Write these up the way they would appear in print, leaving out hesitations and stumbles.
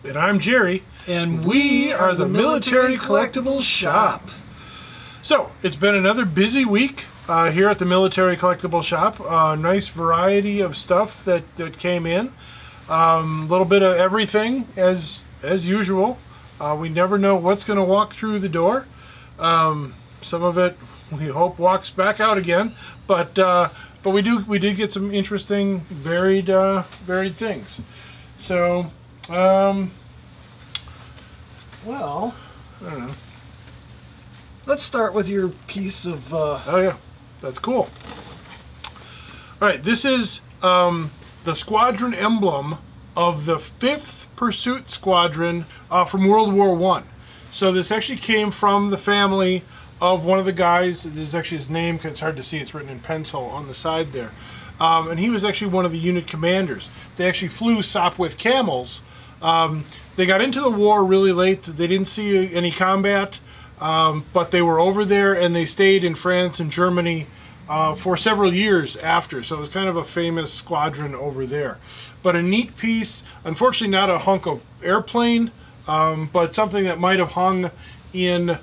And I'm Jerry. And we are the Military Collectibles Shop. So, it's been another busy week here at the Military Collectibles Shop. Nice variety of stuff that came in. A little bit of everything as usual. We never know what's going to walk through the door. Some of it we hope walks back out again, but we did get some interesting varied things. So, Well, I don't know. let's start with your piece of... Oh yeah, that's cool. All right, this is the squadron emblem of the 5th Pursuit Squadron from World War I. So this actually came from the family of one of the guys. This is actually his name, 'cause it's hard to see. It's written in pencil on the side there. And he was actually one of the unit commanders. They actually flew Sopwith camels. They got into the war really late. They didn't see any combat, but they were over there and they stayed in France and Germany for several years after. So it was kind of a famous squadron over there. But a neat piece, unfortunately not a hunk of airplane, but something that might have hung in,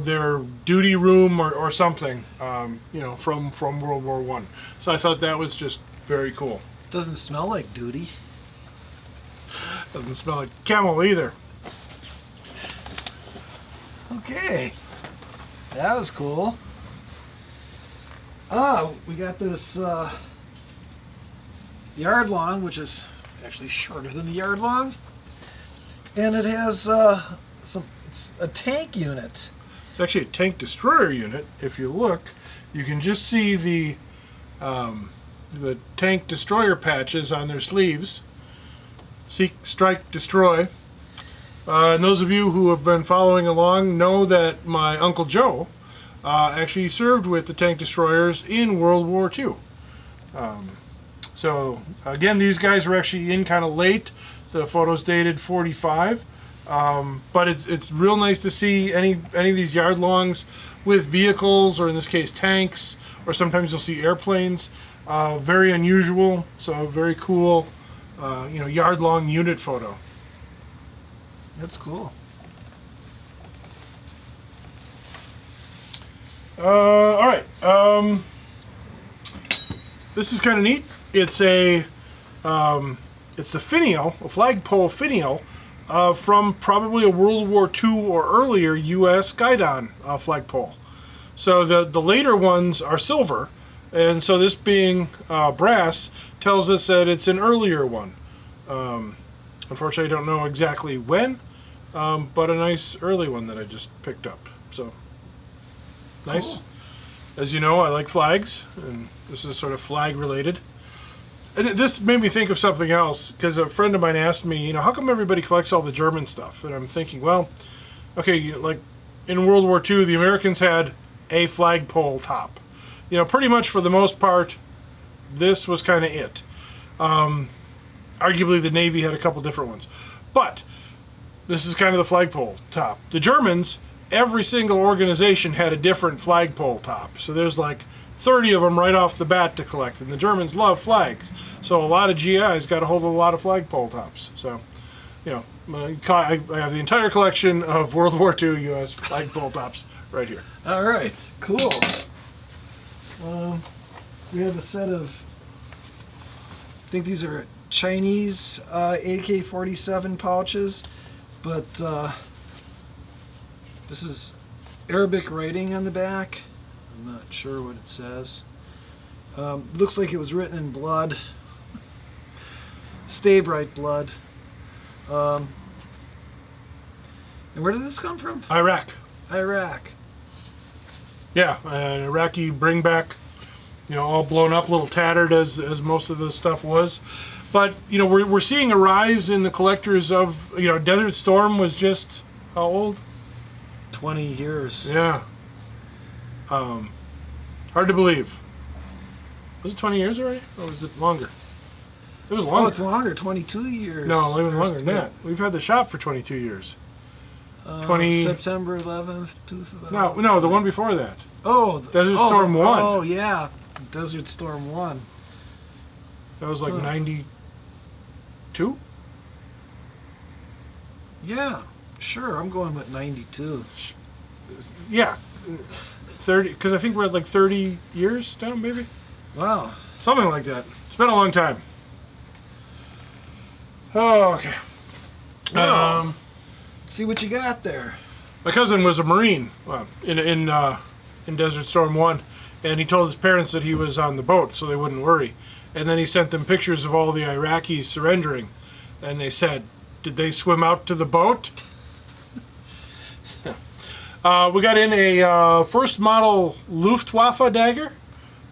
their duty room or something, from World War I. So I thought that was just very cool. Doesn't smell like duty. Doesn't smell like camel either. Okay. That was cool. We got this yard long, which is actually shorter than a yard long. And it has it's a tank unit. It's actually a tank destroyer unit. If you look, you can just see the tank destroyer patches on their sleeves. Seek, strike, destroy. And those of you who have been following along know that my Uncle Joe actually served with the tank destroyers in World War II. So again, these guys were actually in kind of late. The photo's dated 45. But it's real nice to see any of these yard longs with vehicles, or in this case tanks, or sometimes you'll see airplanes. Very unusual, so very cool. Yard long unit photo. That's cool. All right. This is kind of neat. It's it's the finial, a flagpole finial, from probably a World War II or earlier U.S. guidon flagpole. So the later ones are silver, and so this being brass tells us that it's an earlier one. Unfortunately, I don't know exactly when, but a nice early one that I just picked up. So nice. Cool. As you know, I like flags, and this is sort of flag related. And this made me think of something else, because a friend of mine asked me, how come everybody collects all the German stuff? And I'm thinking, well, okay, like in World War II, the Americans had a flagpole top. Pretty much for the most part, this was kind of it. Arguably, the Navy had a couple different ones. But this is kind of the flagpole top. The Germans, every single organization had a different flagpole top. So there's like 30 of them right off the bat to collect. And the Germans love flags. So a lot of GIs got a hold of a lot of flagpole tops. So, I have the entire collection of World War II U.S. flagpole tops right here. All right. Cool. We have a set of... I think these are Chinese AK-47 pouches, but this is Arabic writing on the back. I'm not sure what it says. Looks like it was written in blood. Stay bright blood. And where did this come from? Iraq. Iraq. Yeah, Iraqi bring back, all blown up, a little tattered as most of the stuff was. But, we're seeing a rise in the collectors of, Desert Storm was just, how old? 20 years. Yeah. Hard to believe. Was it 20 years already? Or was it longer? It was longer. Oh, it's longer, 22 years. No, even longer than that. We've had the shop for 22 years. 20... September 11th, 2000. No, the one before that. Oh, Desert Storm 1. Oh, yeah. Desert Storm 1. That was like 92? Yeah, sure. I'm going with 92. Yeah, 30. Because I think we're at like 30 years now, maybe Wow. something like that. It's been a long time. Oh, okay. Well, let's see what you got there. My cousin was a Marine in Desert Storm 1, and he told his parents that he was on the boat so they wouldn't worry. And then he sent them pictures of all the Iraqis surrendering, and they said, did they swim out to the boat? We got in a first model Luftwaffe dagger.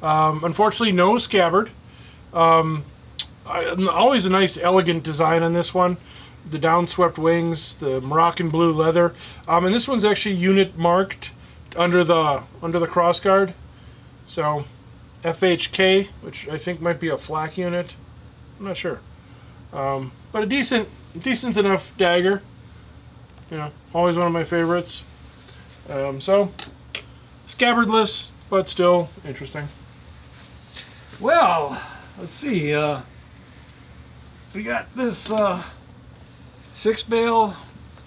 Unfortunately, no scabbard. Always a nice, elegant design on this one. The downswept wings, the Moroccan blue leather, and this one's actually unit marked under the crossguard. So, FHK, which I think might be a flak unit. I'm not sure, but a decent enough dagger. You know, always one of my favorites. So, scabbardless, but still interesting. Well, let's see. We got this fixed bale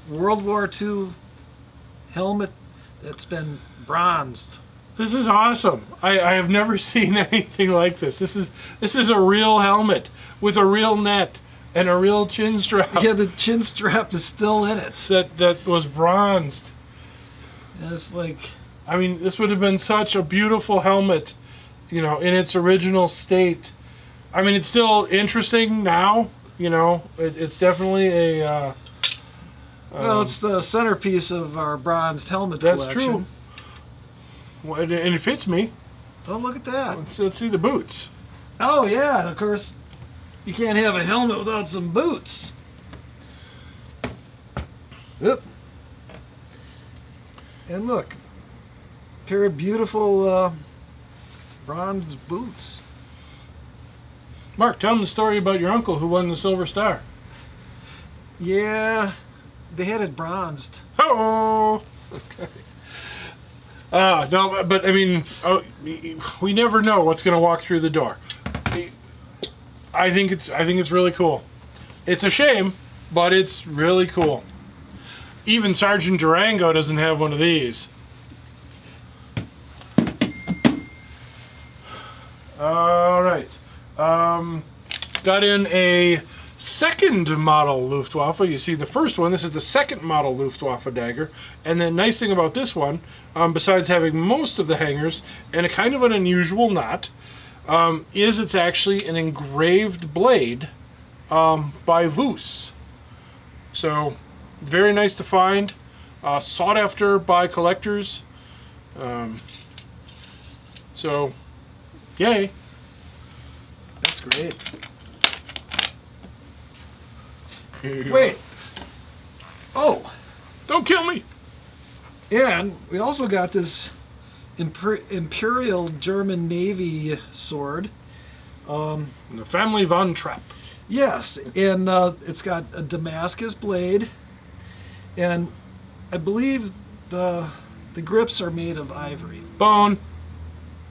World War II helmet that's been bronzed. This is awesome. I have never seen anything like this. This is a real helmet with a real net and a real chin strap. Yeah, the chin strap is still in it. That was bronzed. And it's like, I mean, this would have been such a beautiful helmet, you know, in its original state. I mean, it's still interesting now. You know, it's definitely a. well, it's the centerpiece of our bronzed helmet That's collection. true. Well, and it fits me. Oh, look at that. Let's see the boots. Oh, yeah, and of course, you can't have a helmet without some boots. Oop. And look, pair of beautiful bronze boots. Mark, tell them the story about your uncle who won the Silver Star. Yeah, they had it bronzed. Oh, okay. No, but I mean, we never know what's going to walk through the door. I think it's really cool. It's a shame, but it's really cool. Even Sergeant Durango doesn't have one of these. All right. Got in a second model Luftwaffe. You see the first one, this is the second model Luftwaffe dagger. And the nice thing about this one, besides having most of the hangers and a kind of an unusual knot, is it's actually an engraved blade by Voos. So, very nice to find. Sought after by collectors. So, yay. That's great. Wait. Oh, Don't kill me. and we also got this Imperial German Navy sword. The family Von Trapp. Yes, and it's got a Damascus blade, and I believe the grips are made of ivory. Bone.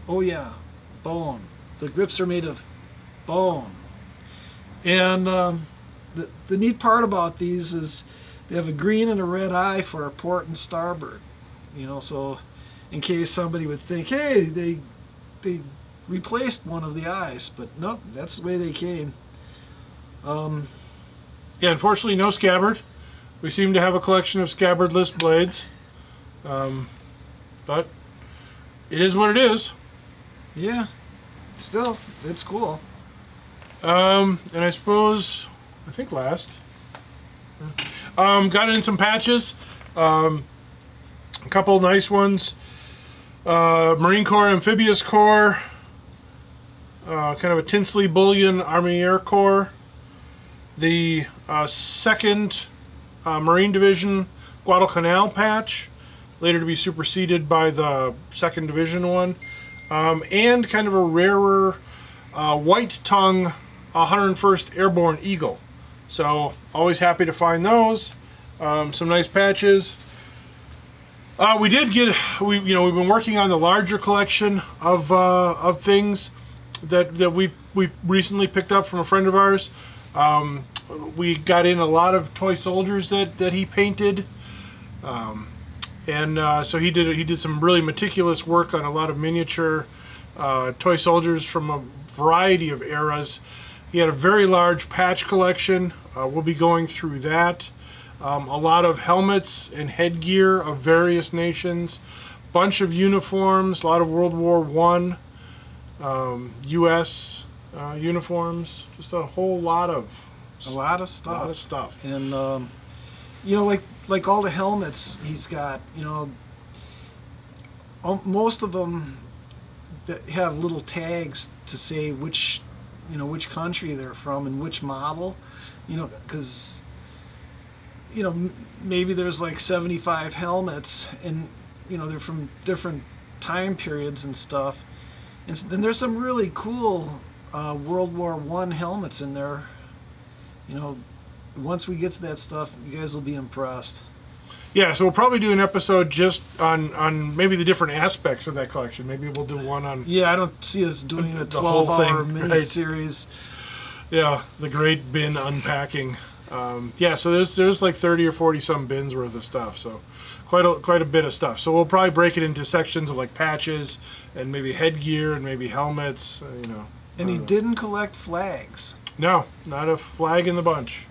Oh yeah, bone. The grips are made of bone. And the neat part about these is they have a green and a red eye for a port and starboard. You know, so in case somebody would think, hey, they replaced one of the eyes, but nope, that's the way they came. Yeah, unfortunately, no scabbard. We seem to have a collection of scabbardless blades. But it is what it is. Yeah, still, it's cool. And I suppose, I think last. Got in some patches. A couple nice ones. Marine Corps Amphibious Corps. Kind of a Tinsley Bullion Army Air Corps. The 2nd Marine Division Guadalcanal patch, later to be superseded by the 2nd Division one. And kind of a rarer white tongue 101st Airborne Eagle. So always happy to find those. Some nice patches. We've been working on the larger collection of things that we've recently picked up from a friend of ours. We got in a lot of toy soldiers that he painted. So he did some really meticulous work on a lot of miniature toy soldiers from a variety of eras. He had a very large patch collection. We'll be going through that. A lot of helmets and headgear of various nations. Bunch of uniforms. A lot of World War I, U.S. Uniforms. Just a whole lot of A lot of stuff. A lot of stuff. And you know, like all the helmets he's got, you know, most of them that have little tags to say which country they're from and which model, you know, because you know maybe there's like 75 helmets and you know they're from different time periods and stuff, and then there's some really cool World War I helmets in there. You know, once we get to that stuff, you guys will be impressed. Yeah, so we'll probably do an episode just on maybe the different aspects of that collection. Maybe we'll do one on... Yeah, I don't see us doing a the whole 12-hour thing, mini-series. Yeah, the great bin unpacking. Yeah, so there's like 30 or 40 some bins worth of stuff, so quite a bit of stuff. So we'll probably break it into sections of like patches and maybe headgear and maybe helmets, you know. And he didn't collect flags. No, not a flag in the bunch.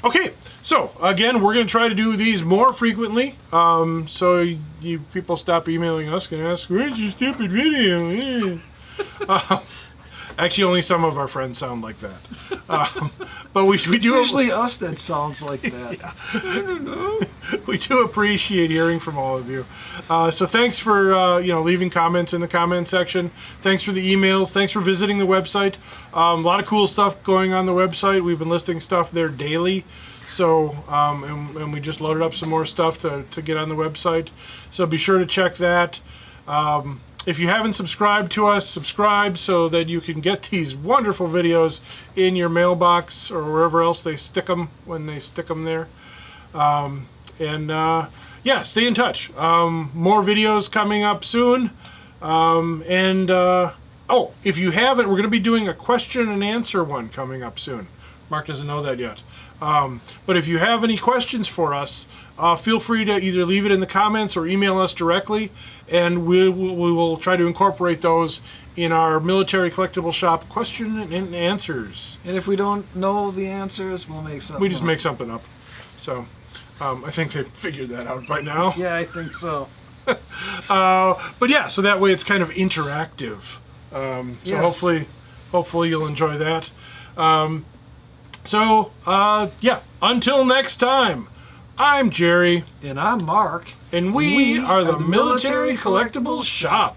Okay, so again, we're going to try to do these more frequently. So you people stop emailing us and ask, "Where's your stupid video?" Actually, only some of our friends sound like that. But we It's do usually us that sounds like that. Yeah. I don't know. We do appreciate hearing from all of you. So thanks for leaving comments in the comment section. Thanks for the emails. Thanks for visiting the website. A lot of cool stuff going on the website. We've been listing stuff there daily. So and we just loaded up some more stuff to get on the website. So be sure to check that. If you haven't subscribed to us, subscribe so that you can get these wonderful videos in your mailbox or wherever else they stick them when they stick them there. Yeah, stay in touch. More videos coming up soon. If you haven't, we're going to be doing a question and answer one coming up soon. Mark doesn't know that yet. But if you have any questions for us, feel free to either leave it in the comments or email us directly, and we will try to incorporate those in our military collectible shop question and answers. And if we don't know the answers, we'll make something. We just make something up. So I think they've figured that out by now. Yeah, I think so. But yeah, so that way it's kind of interactive. So Yes. hopefully you'll enjoy that. Until next time, I'm Jerry. And I'm Mark. And we are the Military Collectibles Shop.